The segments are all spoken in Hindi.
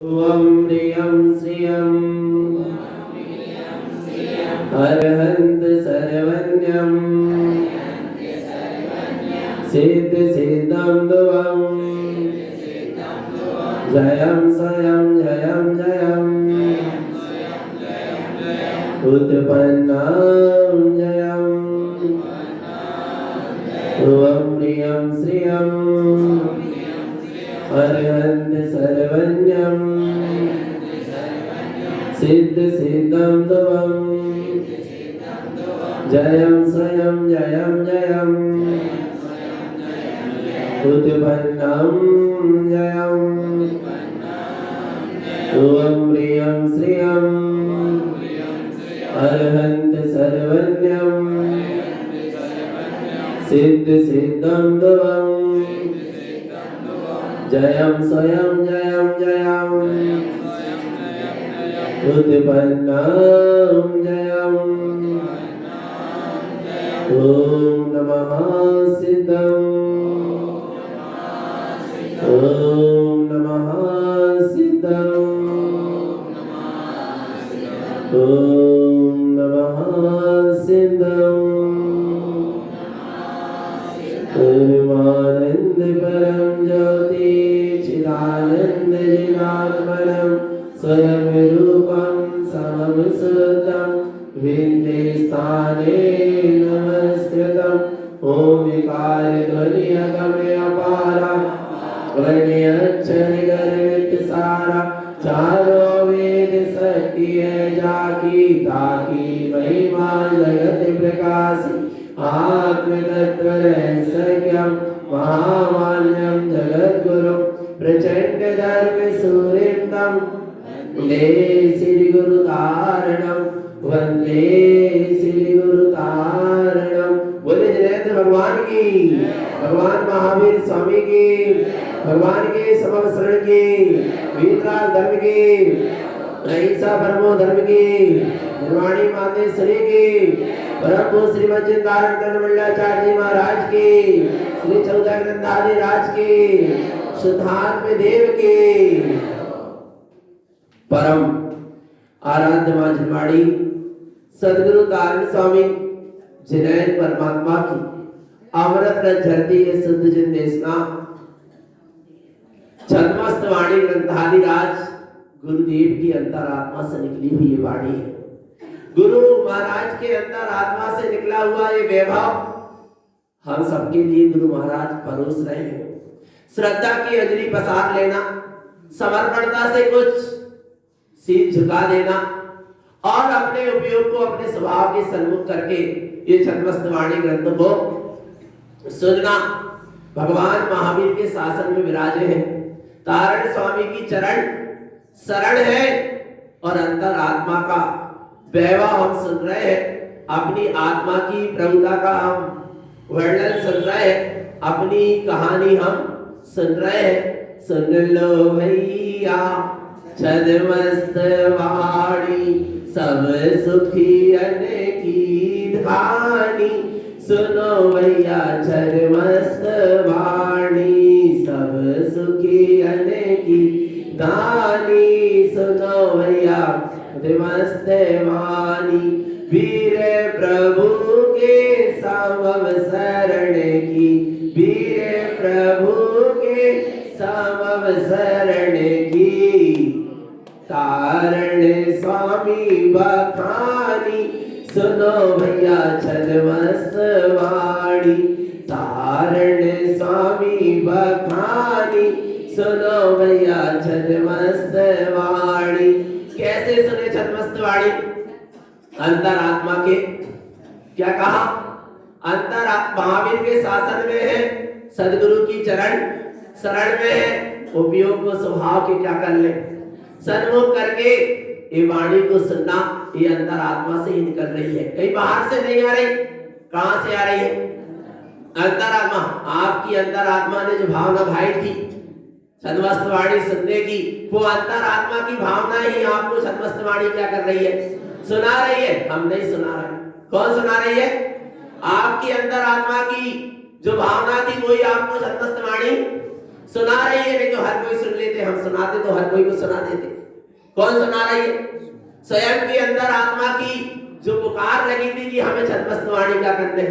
ओम ह्रीं श्रियं अरहन्त सर्वज्ञं सिद्धिसिद्धं ध्रुवं जयं स्वयं जयं जयं उत्पन्नं जयं ओम ह्रीं श्रियं अरहन्त सर्वज्ञं सिद्धिसिद्धं ध्रुवं जयं स्वयं जयं जयं उत्पन्नं जयं ओम ह्रीं श्रियं अरहन्त सर्वज्ञं सिद्धिसिद्धं ध्रुवं जयं स्वयं जयं जयं उत्पन्नं जयं ओम नमः सिद्धं ओम नमः सिद्धं ओम नमः सिद्धं परमानंद परम ज्योति चिदानंद जिनात्मनं स्वयं रूपं समं सुतं विन्दे स्थाने नमस्कृतं ओंकार ध्वनि अगम्य अपारा वर्ण्यक्षरगर्भित सारा चारों वेद सत्य जाकी ताकी महिमा जगत प्रकाशी आत्मतत्व रहस्यज्ञं महामान्यं जगद्गुरुं प्रचंड धर्म सूर्यं वंदे श्री गुरु तारणं वंदे श्री गुरु तारणं। बोले जयेंद्र भगवान की, भगवान महावीर स्वामी की, भगवान के समम शरण की, वीतराग धर्म की, अहिंसा परमो धर्म की, निर्वाणी मातेश्वरी की, परम श्रीमद चिंतारण कन्नमल्लाचार्य जी महाराज की, श्री चौदहनंदानी राज की, शुद्धात्म देव की, परम आराध्य मां जनवाड़ी सदगुरु तारण स्वामी जिनैन परमात्मा की अमृत झरती शुद्ध जिन देशना छद्मस्त वाणी ग्रंथादिराज गुरुदेव की अंतरात्मा से निकली हुई ये वाणी है। गुरु महाराज के अंतरात्मा से निकला हुआ ये वैभव हम सबके लिए गुरु महाराज परोस रहे हैं। श्रद्धा की अंजलि पसार लेना, समर्पणता से कुछ शीश झुका देना और अपने उपयोग को अपने स्वभाव के सन्मुख करके ये छद्मस्त वाणी ग्रंथ को सुनना। भगवान महावीर के शासन में विराजे हैं, तारण स्वामी की चरण शरण है और अंतरात्मा का वैभव हम सुन रहे हैं। अपनी आत्मा की प्रभुता का हम वर्णन सुन रहे हैं, अपनी कहानी हम सुन रहे हैं। सुन लो भैया छद्मस्त वाणी सब सुखियन की धानी, सुनो भैया छद्मस्त वाणी सब सुखियन की दानी, सुनो भैया छद्मस्त वाणी वीर प्रभु के समम शरण की, वीर प्रभु के समम शरण की, तारण स्वामी बखानी, सुनो भैया छद्मस्त वाणी, तारण स्वामी बखानी, सुनो भैया छद्मस्त वाणी। कैसे सुने छद्मस्त वाणी? अंतरात्मा के क्या कहा? अंतरात्मा महावीर के शासन में है, सदगुरु की चरण शरण में है, उपयोग को स्वभाव के क्या कर ले सन्मुख करके ये वाणी को सुनना। ये अंतरात्मा से ही निकल रही है, कहीं बाहर से नहीं आ रही। कहां से आ रही है? अंतरात्मा। आपकी अंतरात्मा ने जो भावना भाई थी छद्मस्त वाणी सुनने की, वो अंतरात्मा की भावना ही आपको छद्मस्त वाणी क्या कर रही है? सुना रही है। हम नहीं सुना रहे। कौन सुना रही है? आपकी अंतरात्मा की जो भावना थी वही आपको छद्मस्त वाणी सुना रही है, नहीं तो हर कोई सुन लेते, हम सुनाते तो हर कोई को सुना देते। कौन सुना रही है? स्वयं के अंदर आत्मा की जो पुकार लगी थी कि हमें छद्मस्त वाणी का करने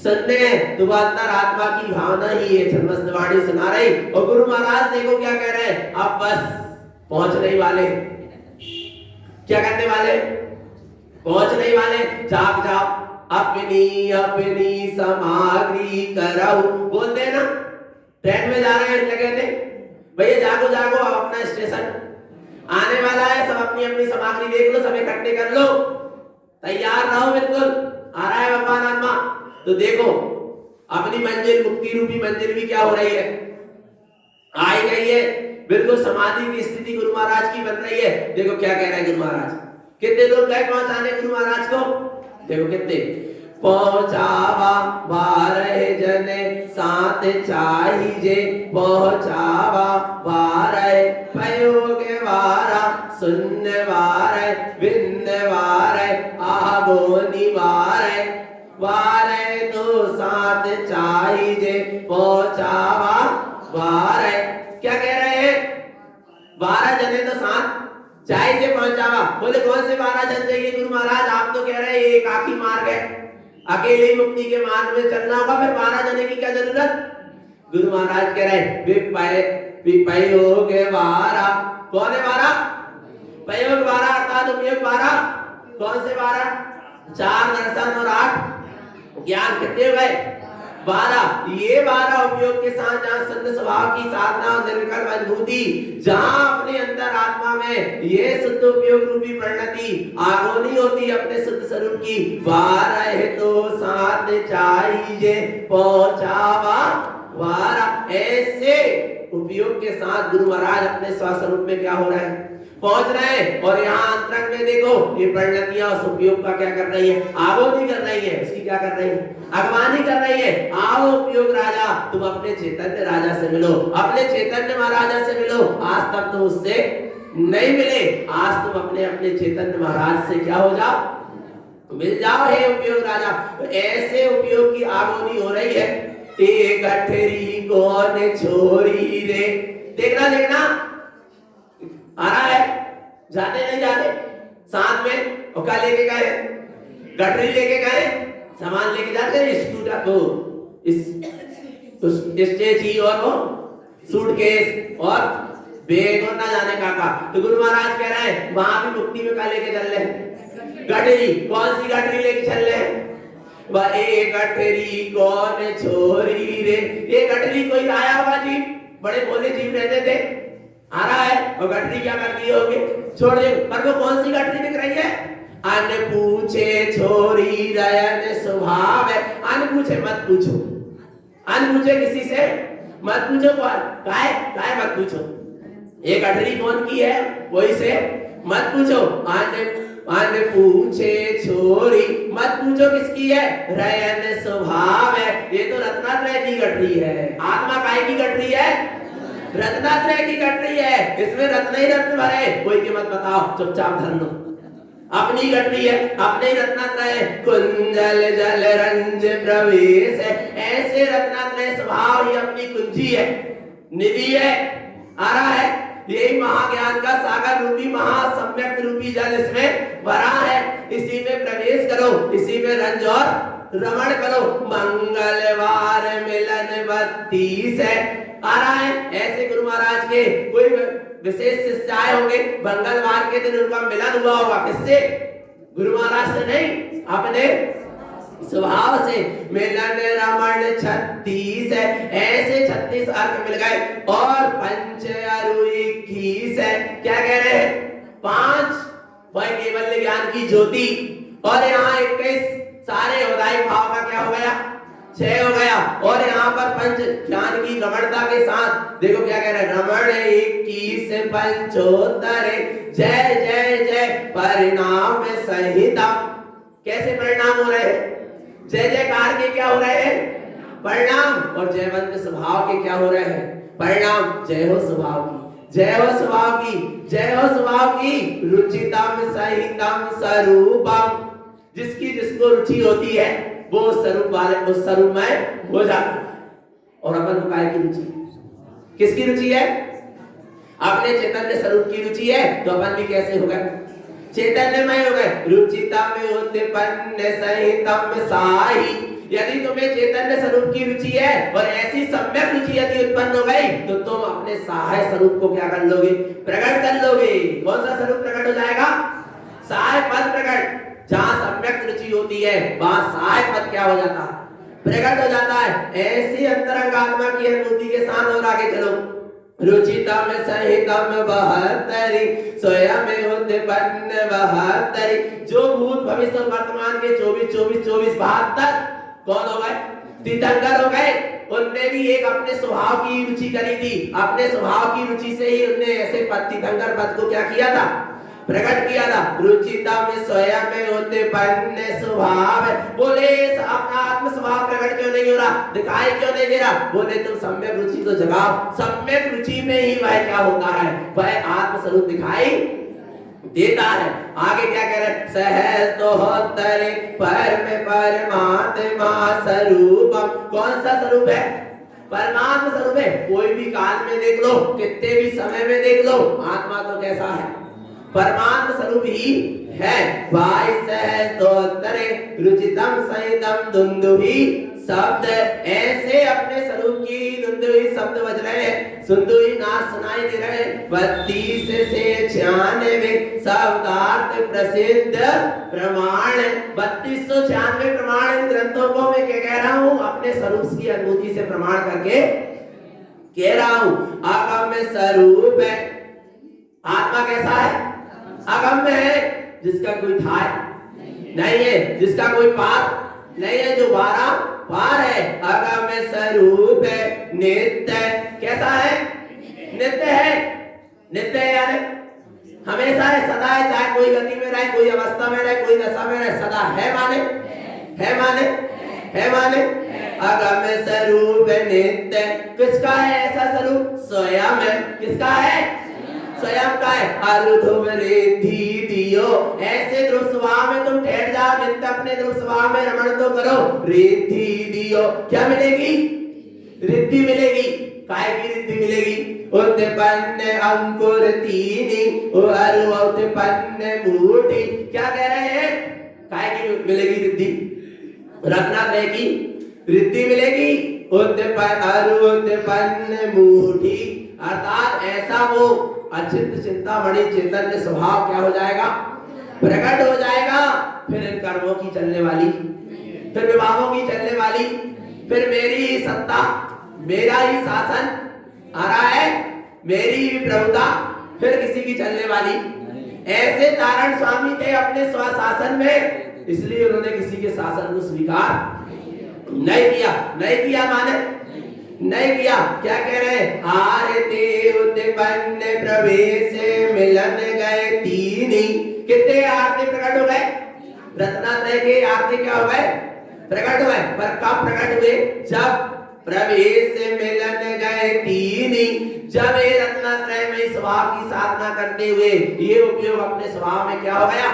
सुनने हैं, तो वह अंतर आत्मा की भावना ही है छद्मस्त वाणी सुना रही। और गुरु महाराज देखो क्या कह रहे हैं, अब बस पहुंचने ही वाले। क्या करने वाले? पहुंचने ही वाले। जाग जाओ, अपनी अपनी सामग्री कराओ। बोलते हैं ना, ट्रेन में जा रहे हैं, क्या कहते हैं? भैया जागो जागो, अब अपना स्टेशन आने वाला है, सब अपनी अपनी सामग्री देख लो, सब इकट्ठे कर लो, तैयार रहो, बिल्कुल आ रहा है भगवान आत्मा। तो देखो अपनी मंजिल, मुक्ति रूपी मंजिल भी क्या हो रही है, आ ही गई है। बिल्कुल समाधि की स्थिति गुरु महाराज की बन रही है। देखो क्या कह रहे हैं गुरु महाराज, कितने लोग गए पहुंचाने गुरु महाराज को? देखो कितने पहुंचावा बारह जने साथ चाहिए, पहुंचावा बारह पयोग वारा, शून्य वारह विन्न वारह आगोनी वारह, वारह तो साथ चाहिए, पहुंचावा बारह। क्या कह रहे हैं? 12 जने तो साथ चाहिए पहुंचावा। बोले कौन से 12 जन चाहिए गुरु महाराज? आप तो कह रहे हैं एक आखी मार्ग है, अकेले मुक्ति के मार्ग में चलना होगा, फिर 12 जने की क्या जरूरत? गुरु महाराज कह रहे हैं विपयोग 12। कौन है 12? पयोग 12 अर्थात उपयोग 12। कौन से 12? 4 दर्शन और 8 ज्ञान। कितने हो गए? 12। ये 12 उपयोग के साथ जहाँ शुद्ध स्वभाव की साधना और निर्विकल्प अनुभूति, जहाँ अपने अंदर आत्मा में ये शुद्ध उपयोग रूपी परिणति आगोनी होती अपने शुद्ध स्वरूप की, 12 तो साथ चाहिए, पहुंचावा 12। ऐसे उपयोग के साथ गुरु महाराज अपने स्वस्वरूप में क्या हो रहे हैं, पहुंच रहे हैं। और यहाँ अंतरंग में देखो ये परिणतियां उस उपयोग का क्या कर रही है, आगोनी कर रही है, उसकी क्या कर रही है, अगवानी कर रही है। आओ उपयोग राजा, तुम अपने चैतन्य राजा से मिलो, अपने चैतन्य महाराजा से मिलो। आज तक तुम उससे नहीं मिले, आज तुम अपने अपने चैतन्य महाराज से क्या हो जाओ, मिल जाओ हे उपयोग राजा। तो ऐसे उपयोग की आगोनी हो रही है। एक गठरी कौन छोरी रे, देखना देखना आ रहा है, जाते नहीं जाते साथ में। और क्या लेके गए? गठरी लेके गए, सामान लेके जाते हैं, स्कूटर को स्टेची और वो सूटकेस और बैग और ना जाने का। तो गुरु महाराज कह रहे हैं वहां भी मुक्ति में क्या लेके चल रहे हैं? गठरी। कौन सी गठरी लेके चल रहे हैं? वह एक गठरी कौन छोरी रे। ये गठरी कोई आया हुआ जीव, बड़े भोले जीव रहते थे, आ रहा है और गठरी क्या कर दिए होंगे, छोड़ दे। पर वो कौन सी गठरी दिख रही है? अन पूछे छोरी रयन स्वभाव है। अन पूछे मत पूछो, अन पूछे किसी से मत पूछो, काय मत पूछो। ये गठरी कौन की है, कोई से मत पूछो। अन पूछे छोरी मत पूछो किसकी है, रयन स्वभाव है। ये तो रत्नात्रय की गठरी है। आत्मा काय की गठरी है? रत्नात्रय की गठरी है। इसमें रत्न ही रत्न भरे, कोई की मत बताओ, चुपचाप धर लो। अपनी गठरी है, अपने रत्नात्रय है। कुंजल जल रंज प्रवेश है। ऐसे रत्नात्रय स्वभाव ही अपनी कुंजी है, निधि है, आ रहा है। यही महाज्ञान का सागर रूपी महासम्यक रूपी जल इसमें भरा है। इसी में प्रवेश करो, इसी में रंज और रमण करो। मंगलवार मिलन 32 है, आ रहा है। ऐसे गुरु महाराज के कोई विशेष शिष्य आए होंगे, मंगलवार के दिन उनका मिलन हुआ होगा। किससे? गुरु महाराज से नहीं, अपने स्वभाव से। मिलन रमण 36 है। ऐसे 36 अर्घ मिल गए। और पंच अरु 21 है। क्या कह रहे हैं? 5 वह केवल ज्ञान की ज्योति। और यहाँ 21 सारे उदाई भाव का क्या हो गया, 6 हो गया। और यहाँ पर पंच ज्ञान की रमणता के साथ देखो क्या कह रहे हैं, रमण 21 पंचोत्तर जय जय जय परिणाम संहिता। कैसे परिणाम हो रहे हैं? जय जयकार के क्या हो रहे हैं? परिणाम। और जयवंत स्वभाव के क्या हो रहे हैं? परिणाम। जय हो स्वभाव की, जय हो स्वभाव की, जय हो स्वभाव की। रुचितम सहितम स्वरूपम। जिसकी जिसको रुचि होती है वो स्वरूप वाले उस स्वरूप में हो जाता है। और अपन काय की रुचि, किसकी रुचि है? अपने चैतन्य स्वरूप की रुचि है। तो अपन भी कैसे हो गए? चैतन्यमय हो गए। रुचितम उत्पन्न सहितम साही। यदि तुम्हें चैतन्य स्वरूप की रुचि है और ऐसी सम्यक रुचि यदि उत्पन्न हो गई तो तुम अपने सहाय स्वरूप को क्या कर लोगे? प्रकट कर लोगे। कौन सा स्वरूप प्रकट हो जाएगा? सहाय पद प्रकट। जहां सम्यक रुचि होती है वहां सहाय पद क्या हो जाता है? प्रकट हो जाता है। ऐसी अंतरंग आत्मा की अनुभूति के साथ और आगे चलो। रुचितम सहितम बहत्तरी स्वयं उत्पन्न बहत्तरी। जो भूत भविष्य और वर्तमान के 24 24 24 72 कौन हो गए? तीर्थंकर हो गए। उनने भी एक अपने स्वभाव की रुचि करी थी। अपने स्वभाव की रुचि से ही उनने ऐसे तीर्थंकर पद को क्या किया था? प्रकट किया था। रुचितम स्वयं उत्पन्न स्वभाव। बोले अपना आत्म स्वभाव प्रकट क्यों नहीं हो रहा? दिखाई क्यों नहीं दे रहा? बोले तुम सम्यक रुचि को जगाओ। सम्यक रुचि में ही वह क्या होता है? वह आत्म स्वरूप दिखाई देता है। आगे क्या कह रहे? सहज तो होतरे परम परमात्मा स्वरूपम। कौन सा स्वरूप है? परमात्मा स्वरूप है। कोई भी काल में देख लो, कितने भी समय में देख लो, आत्मा तो कैसा है? परमात्मा स्वरूप ही है। वाई सहज तो होतरे रुचितम सहितम दुंदुभी शब्द। ऐसे अपने स्वरूप की दुंदुभी शब्द बज रहे हैं। सुंदुही नाद सुनाई दे रहे हैं। 32 से 96 शब्दार्थ प्रसिद्ध प्रमाण। 3296 प्रमाण इन ग्रंथों को मैं क्या कह रहा हूँ? अपने स्वरूप की अनुभूति से प्रमाण करके कह रहा हूँ। अगम्य स्वरूप है। आत्मा कैसा है? अगम्य है। जिसका कोई था नहीं है, जिसका कोई पार नहीं है, जो 12 पार है। अगम्य स्वरूप है। नित्य कैसा है? नित्य है। नित्य है यानी हमेशा है, सदा है। चाहे कोई गति में रहे, कोई अवस्था में रहे, कोई दशा में रहे, सदा है माने है माने है माने। अगम्य स्वरूप नित्य। किसका है ऐसा स्वरूप? स्वयं है। किसका है? स्वयं का है। अरुधुम रिद्धि दियो। ऐसे ध्रुव स्वभाव में तुम ठहर जाओ। नित्य अपने ध्रुव स्वभाव में रमण तो करो। रिद्धि दियो। क्या मिलेगी? रिद्धि मिलेगी। काय की रिद्धि मिलेगी? उत्पन्न अंकुर तीनी अरु उत्पन्न मूढ़ी। क्या कह रहे हैं? काय की मिलेगी रिद्धि? रत्नात्रय की रिद्धि मिलेगी। उत्पन्न अरु उत्पन्न मूढ़ी। अर्थात ऐसा वो अचिंत चिंतामणि चैतन्य स्वभाव क्या हो जाएगा? प्रकट हो जाएगा। फिर इन कर्मों की चलने वाली, फिर विभागों की चलने वाली, फिर मेरी ही सत्ता, मेरा ही शासन आ रहा है, मेरी ही प्रभुता, फिर किसी की चलने वाली। ऐसे तारण स्वामी थे अपने स्वशासन में, इसलिए उन्होंने किसी के शासन को स्वीकार नहीं किया। नहीं किया माने नहीं किया। क्या कह रहे हैं? आरती उत्पन्न प्रवेश मिलन गए तीनी। कितने आरती प्रकट हो गए? रत्नात्रय के आरती क्या हो गए? प्रकट हुए। पर कब प्रकट हुए? जब प्रवेश मिलन गए तीनी। जब ये रत्नात्रय में स्वभाव की साधना करते हुए ये उपयोग अपने स्वभाव में क्या हो गया?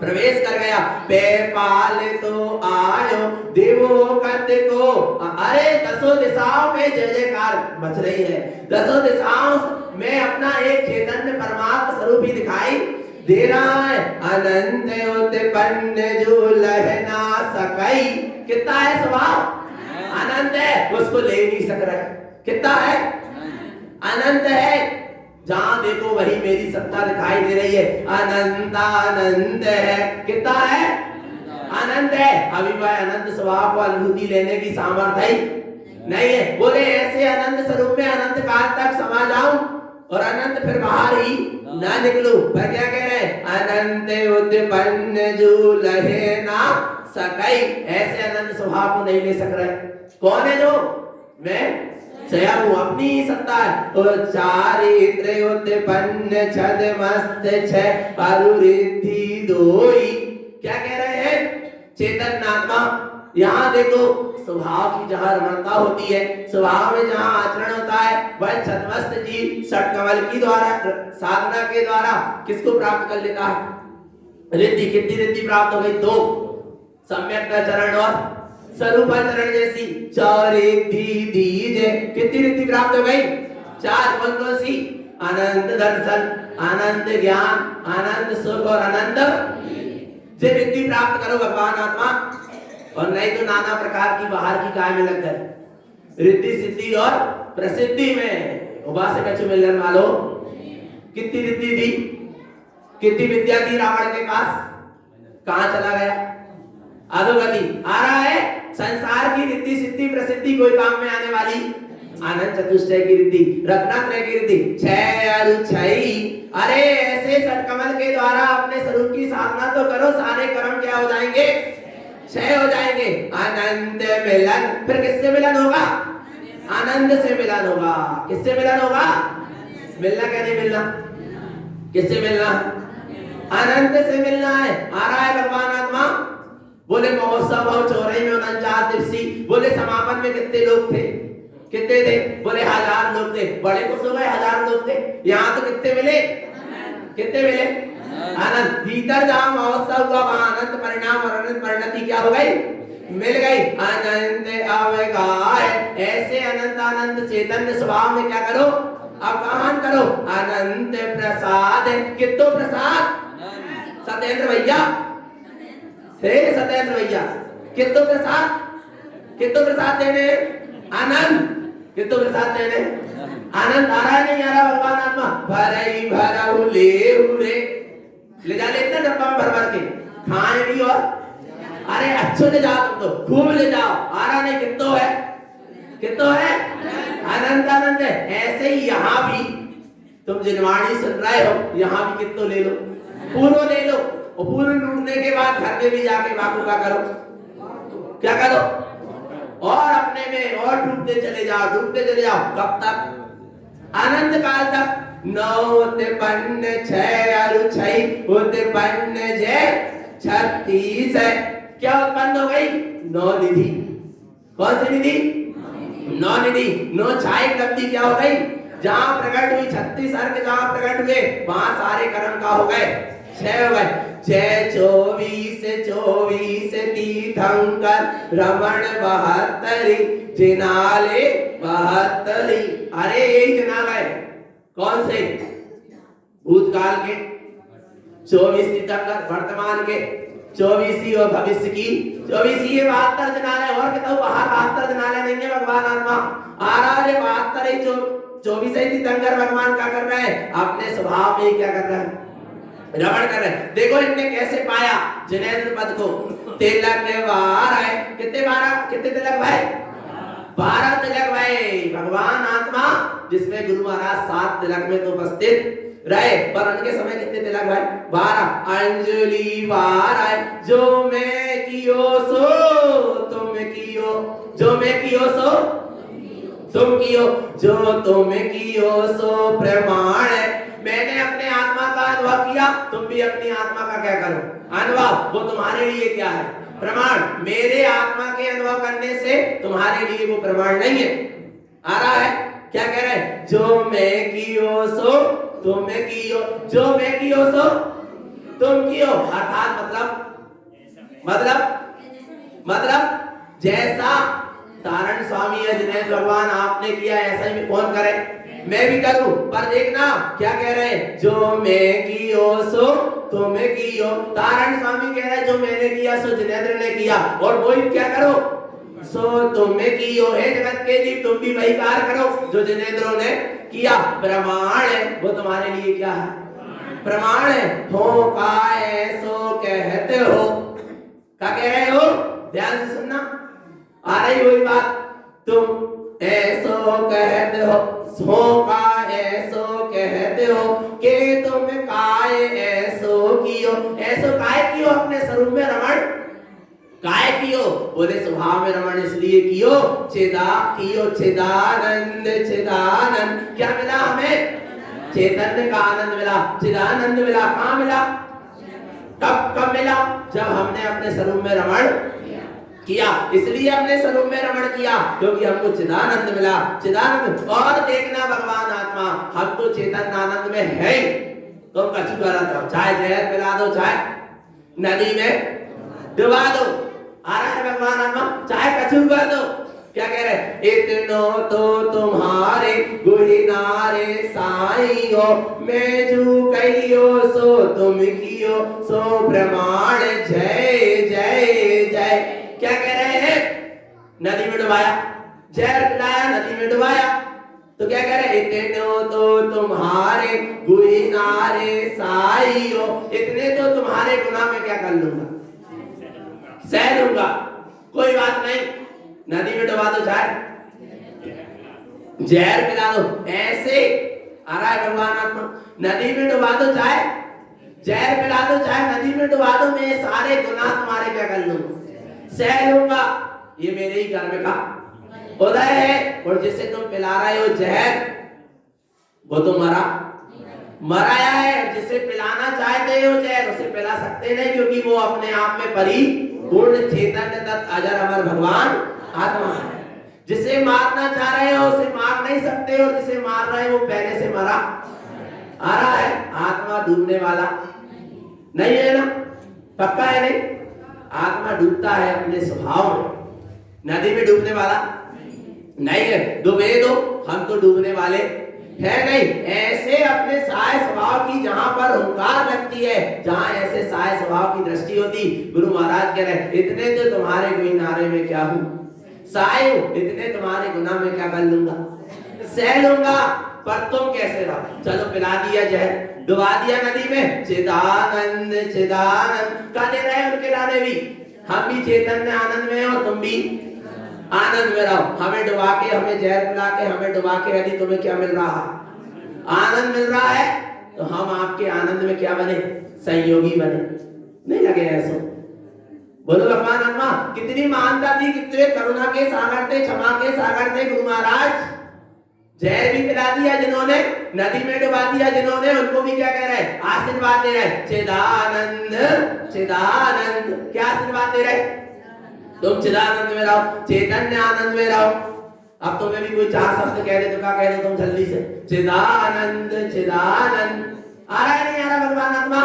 प्रवेश कर गया। पे पाल तो आयो देवो कत को। अरे दसों दिशाओं में जय जयकार मच रही है। दसों दिशाओं में अपना एक चैतन्य परमात्मा स्वरूप ही दिखाई दे रहा है। अनंत उत्पन्न जो लहना सकई। कितना है स्वभाव? अनंत है। उसको ले नहीं सक रहा। कितना है? अनंत है। जहां देखो वही मेरी सत्ता दिखाई दे रही है। अनंत अनंत है। कितना है? अनंत है। अभी वह अनंत स्वभाव को अनुभूति लेने की सामर्थ्य ही नहीं है। बोले ऐसे अनंत स्वरूप में अनंत काल तक समा जाऊं और अनंत फिर बाहर ही ना निकलूं। पर क्या कह रहे हैं? अनंत उत्पन्न जो लहे ना सकई। ऐसे अनंत स्वभाव को नहीं ले सक रहे। कौन है जो? मैं स्वयं हूं। अपनी ही सत्ता है। चारित्र उत्पन्न छद मस्त छह अरुरिद्धि दोई। क्या कह रहे हैं? चेतन आत्मा। यहाँ देखो स्वभाव की जहाँ रमणता होती है, स्वभाव में जहाँ आचरण होता है, वह छदमस्त जी षटकमल की द्वारा साधना के द्वारा किसको प्राप्त कर लेता है? रिद्धि। कितनी रिद्धि प्राप्त हो गई? 2। सम्यक चरण और स्वरूपाचरण जैसी चौरिद्धि दीजे, कितनी रिद्धि प्राप्त हो गई? 4। कौन सी? अनंत दर्शन, अनंत ज्ञान, अनंत सुख और अनंत जे रिद्धि प्राप्त करो भगवान आत्मा, और नहीं तो नाना प्रकार की बाहर की काय में लग गए, रिद्धि सिद्धि और प्रसिद्धि में। उपासक अच्छे मिलन वालों, कितनी रिद्धि दी, कितनी विद्या दी रावण के पास, कहां चला गया? अधोगति। आ रहा है संसार की रिद्धि सिद्धि प्रसिद्धि कोई काम में आने वाली? आनंद चतुष्टय की रिद्धि, रत्नात्रय की रिद्धि, छय और छई। अरे ऐसे षटकमल के द्वारा अपने स्वरूप की साधना तो करो, सारे कर्म क्या हो जाएंगे? क्षय हो जाएंगे। अनंत मिलन, फिर किससे मिलन होगा? आनंद से मिलन होगा। किससे मिलन होगा? मिलना क्या नहीं मिलना? किससे मिलना? अनंत से मिलना है। आ रहा है भगवान आत्मा। बोले महोत्सव और 54 में 49 दिवसी। बोले समापन में कितने लोग थे? कितने थे? बोले 1000 लोग थे। बड़े खुश हो गए, 1000 लोग थे। यहाँ तो कितने मिले? कितने मिले? आनंद। भीतर जहां महोत्सव हुआ वहां अनंत परिणाम और अनंत परिणति क्या हो गई? मिल गई। अनंत अवगाह, ऐसे अनंत आनंद चैतन्य स्वभाव में क्या करो? अवगाहन करो। अनंत प्रसाद, कितो प्रसाद? सत्येंद्र भैया, हे सत्येंद्र भैया, कितो प्रसाद? कितो प्रसाद देने? आनंद। कितो प्रसाद देने? आनंद। आ रहा है नहीं आ रहा भगवान आत्मा? भरई भरऊ ले जा, लेते डब्बा में भर भर के खाए भी, और अरे अच्छे ले जाओ, तुम तो खूब ले जाओ। आ रहा नहीं? कितो है? कितो है? अनंत आनंद है। ऐसे ही यहाँ भी तुम जिनवाणी सुन रहे हो, यहाँ भी कितो ले लो, पूर्व ले लो, और पूर्व लूटने के बाद घर में भी जाके बापू का करो, क्या करो? और अपने में और डूबते चले जाओ, डूबते चले जाओ। कब तक? अनंत काल तक। 9 उत्पन्न 6 और 6 उत्पन्न जय 36 है। क्या उत्पन्न हो गई? 9 निधि। कौन सी निधि? 9 निधि। 9 छायक लब्धि क्या हो गई? जहां प्रकट हुई 36 अर्घ जहां प्रकट हुए वहां सारे कर्म का हो गए? 6 हो गए। 6 24 तीर्थंकर रमण 72 जिनाले 72। अरे यही जिनालय कौन से? भूतकाल के 24 तीर्थंकर, वर्तमान के 24 और भविष्य की 24। ये 72 जिनालय। और कहता हूँ बाहर 72 जिनालय नहीं है। भगवान आत्मा आ रहा है 72 ही 24 तीर्थंकर भगवान क्या कर रहे हैं? अपने स्वभाव में क्या कर रहे हैं? रमण कर रहे हैं। देखो इनने कैसे पाया जिनेंद्र पद को? तिलक वार है। कितने 12? कितने तिलक भाई? 12 तिलक भाई। भगवान आत्मा जिसमें गुरु महाराज 7 तिलक में तो उपस्थित रहे, पर उनके समय कितने तिलक भाई? 12। अंजलि वार है। जो मैं कियो सो तुम कियो, जो मैं कियो सो तुम कियो, जो तुम कियो सो प्रमाण है। मैंने अपने आत्मा का अनुभव किया, तुम भी अपनी आत्मा का क्या करो? अनुभव। वो तुम्हारे लिए क्या है? प्रमाण। मेरे आत्मा के अनुभव करने से तुम्हारे लिए वो प्रमाण नहीं है। आ रहा है? क्या कह रहे हैं? जो मैं कियो सो तुम कियो, जो मैं कियो सो तुम कियो। अर्थात मतलब जैसा तारण स्वामी है जिनेंद्र भगवान आपने किया, ऐसा ही कौन करे? मैं भी करूं। पर देखना क्या कह रहे हैं? जो मैं कियो सो तुम कियो। तारण स्वामी कह रहे हैं जो मैंने किया सो जिनेंद्र ने किया, और वही क्या करो? सो तुम कियो। है जगत के जीव, तुम भी वही कार्य करो जो जिनेंद्रों ने किया। प्रमाण है। वो तुम्हारे लिए क्या है? प्रमाण है। हो काय सो कहते हो। क्या कह रहे हो? ध्यान से सुनना। आ रही वही बात। तुम ऐसो कहते हो, सो का ऐसो कहते हो कि तुम काय ऐसो कियो। ऐसो काय कियो? अपने स्वरूप में रमण काय कियो? बोले स्वभाव में रमण इसलिए कियो, कियो चिदानंद। चिदानंद क्या मिला हमें? चैतन्य का आनंद मिला, चिदानंद मिला। कहाँ मिला? कब मिला? जब हमने अपने स्वरूप में रमण किया। इसलिए हमने स्वरूप में रमण किया क्योंकि हमको चिदानंद मिला। चिदानंद। और देखना भगवान आत्मा हम तो चेतन आनंद में है ही। तुम कछु गलत हो, चाहे जहर मिला दो, चाहे नदी में डुबा दो। आ रहा है भगवान आत्मा, चाहे कछु कर दो। क्या कह रहे? इतनो तो तुम्हारे गुहिनारे साईं हो, मैं जू कहियो सो तुम कियो, सो प्रमाण जय जय जय। क्या कह रहे हैं? नदी में डुबाया, जहर पिलाया, नदी में डुबाया, तो क्या कह रहे? इतनो तो तुम्हारे गुहिनारे साईं हो, इतने तो तुम्हारे गुनाह में क्या कर लूंगा, सह लूंगा, कोई बात नहीं। नदी में डुबा दो, चाहे जहर पिला दो, ऐसे आ रहा है भगवान आत्मा। नदी में डुबा दो, चाहे जहर पिला दो, चाहे नदी में डुबा दो, मैं सारे गुनाह तुम्हारे क्या कर लूंगा, सह लूंगा। ये मेरे ही कर्म का उदय है। और जिसे तुम पिला रहे हो जहर, वो तो मराया है। जिसे पिलाना चाहते हो जहर, उसे पिला सकते नहीं, क्योंकि वो अपने आप में परिपूर्ण चैतन्य तत् अजर अमर भगवान आत्मा है। जिसे मारना चाह रहे हो उसे मार नहीं सकते, और जिसे मार रहे हो वो पहले से मरा आ रहा है। आत्मा डूबने वाला नहीं है ना, पक्का है नहीं। आत्मा डूबता है अपने स्वभाव में, नदी में डूबने वाला नहीं है। डूबे दो, हम तो डूबने वाले है नहीं। ऐसे अपने साय स्वभाव की जहां पर हुंकार लगती है, जहां ऐसे साय स्वभाव की दृष्टि होती, गुरु महाराज कह रहे इतने तो तुम्हारे गुनारे में क्या हूं, साय हूं, इतने तुम्हारे गुनाह में क्या कर लूंगा, सह लूंगा। पर तुम कैसे रहो? चलो पिला दिया जहर, डुबा दिया नदी में, चिदानंद चिदानंद कहते रहे उनके लाने भी। हम भी चैतन्य आनंद में और तुम भी आनंद में रहो। हमें डुबा के, हमें जहर पिला के, हमें डुबा के यदि तुम्हें क्या मिल रहा, आनंद मिल रहा है, तो हम आपके आनंद में क्या बने, संयोगी बने। नहीं लगे ऐसा? बोलो भगवान आत्मा कितनी महानता थी, कितने करुणा के सागर थे, क्षमा के सागर थे गुरु महाराज। जहर भी पिला दिया जिन्होंने, नदी में डुबा दिया जिन्होंने, उनको भी क्या कह रहे हैं, आशीर्वाद दे रहे, चिदानंद चिदानंद। क्या आशीर्वाद दे रहे? तुम चिदानंद में रहो, चैतन्य आनंद में रहो। अब तुम्हें भी कोई चार शब्द कह दे तो क्या कह दो तुम जल्दी से, चिदानंद चिदानंद। आ रहा है नहीं आ रहा भगवान आत्मा?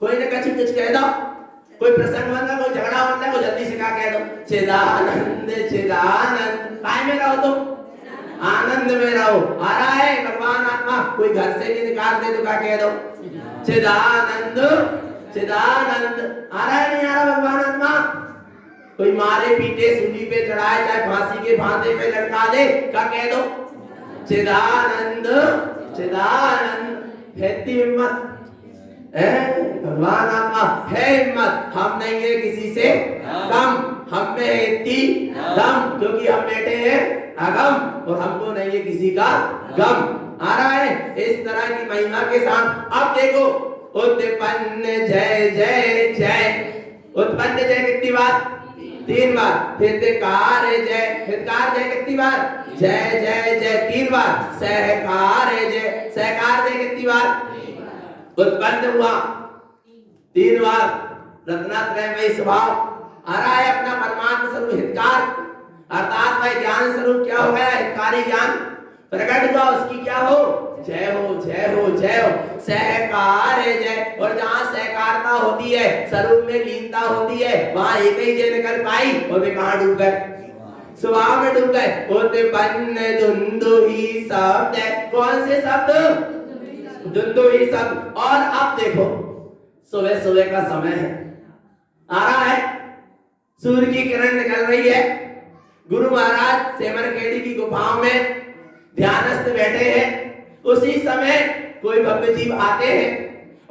कोई ने कुछ कह दो, कोई प्रसंग बन रहा, कोई झगड़ा बन रहा, कोई जल्दी से क्या कह दो, चिदानंद चिदानंद। काय में रहो तुम? आनंद में रहो। आ रहा है भगवान आत्मा? कोई घर से भी निकाल दे तो क्या कह दो, चिदानंद चिदानंद। आ रहा है नहीं आ रहा भगवान आत्मा? कोई मारे पीटे सूली पे चढ़ाए, चाहे फांसी के फांदे पे लटका दे, क्या कह दो, चिदानंद चिदानंद। है हिम्मत भगवान आत्मा, है हिम्मत। हम नहीं है किसी से कम, हम में है इतनी दम, क्योंकि हम बैठे हैं अगम, और हमको नहीं है किसी का गम। आ रहा है इस तरह की महिमा के साथ। अब देखो, उत्पन्न जय जय जय। उत्पन्न जय कितनी बार? 3 बार। हितकार जय, हितकार जय कितनी बार? जय जय जय 3 बार। सहकार जय, सहकार जय कितनी बार? उत्पन्न हुआ 3 बार। रत्नात्रयमय स्वभाव। आ रहा है अपना परमात्मा स्वरूप हितकार, अर्थात वह ज्ञान स्वरूप क्या हो गया, हितकारी ज्ञान प्रकट हुआ, उसकी क्या हो, जय हो जय हो जय हो। सहकार जय, और जहां सहकारता होती है, स्वरूप में लीनता होती है, वहां एक ही जय निकल पाई, और वे कहां डूब गए, स्वभाव में डूब गए। उत्पन्न दुंदुही शब्द है। कौन से शब्द? दुंदुही शब्द। और अब देखो, सुबह सुबह का समय है, आ रहा है, सूर्य की किरण निकल रही है। गुरु महाराज सेमरखेड़ी की गुफाओं में ध्यानस्थ बैठे हैं। उसी समय कोई भव्य जीव आते हैं,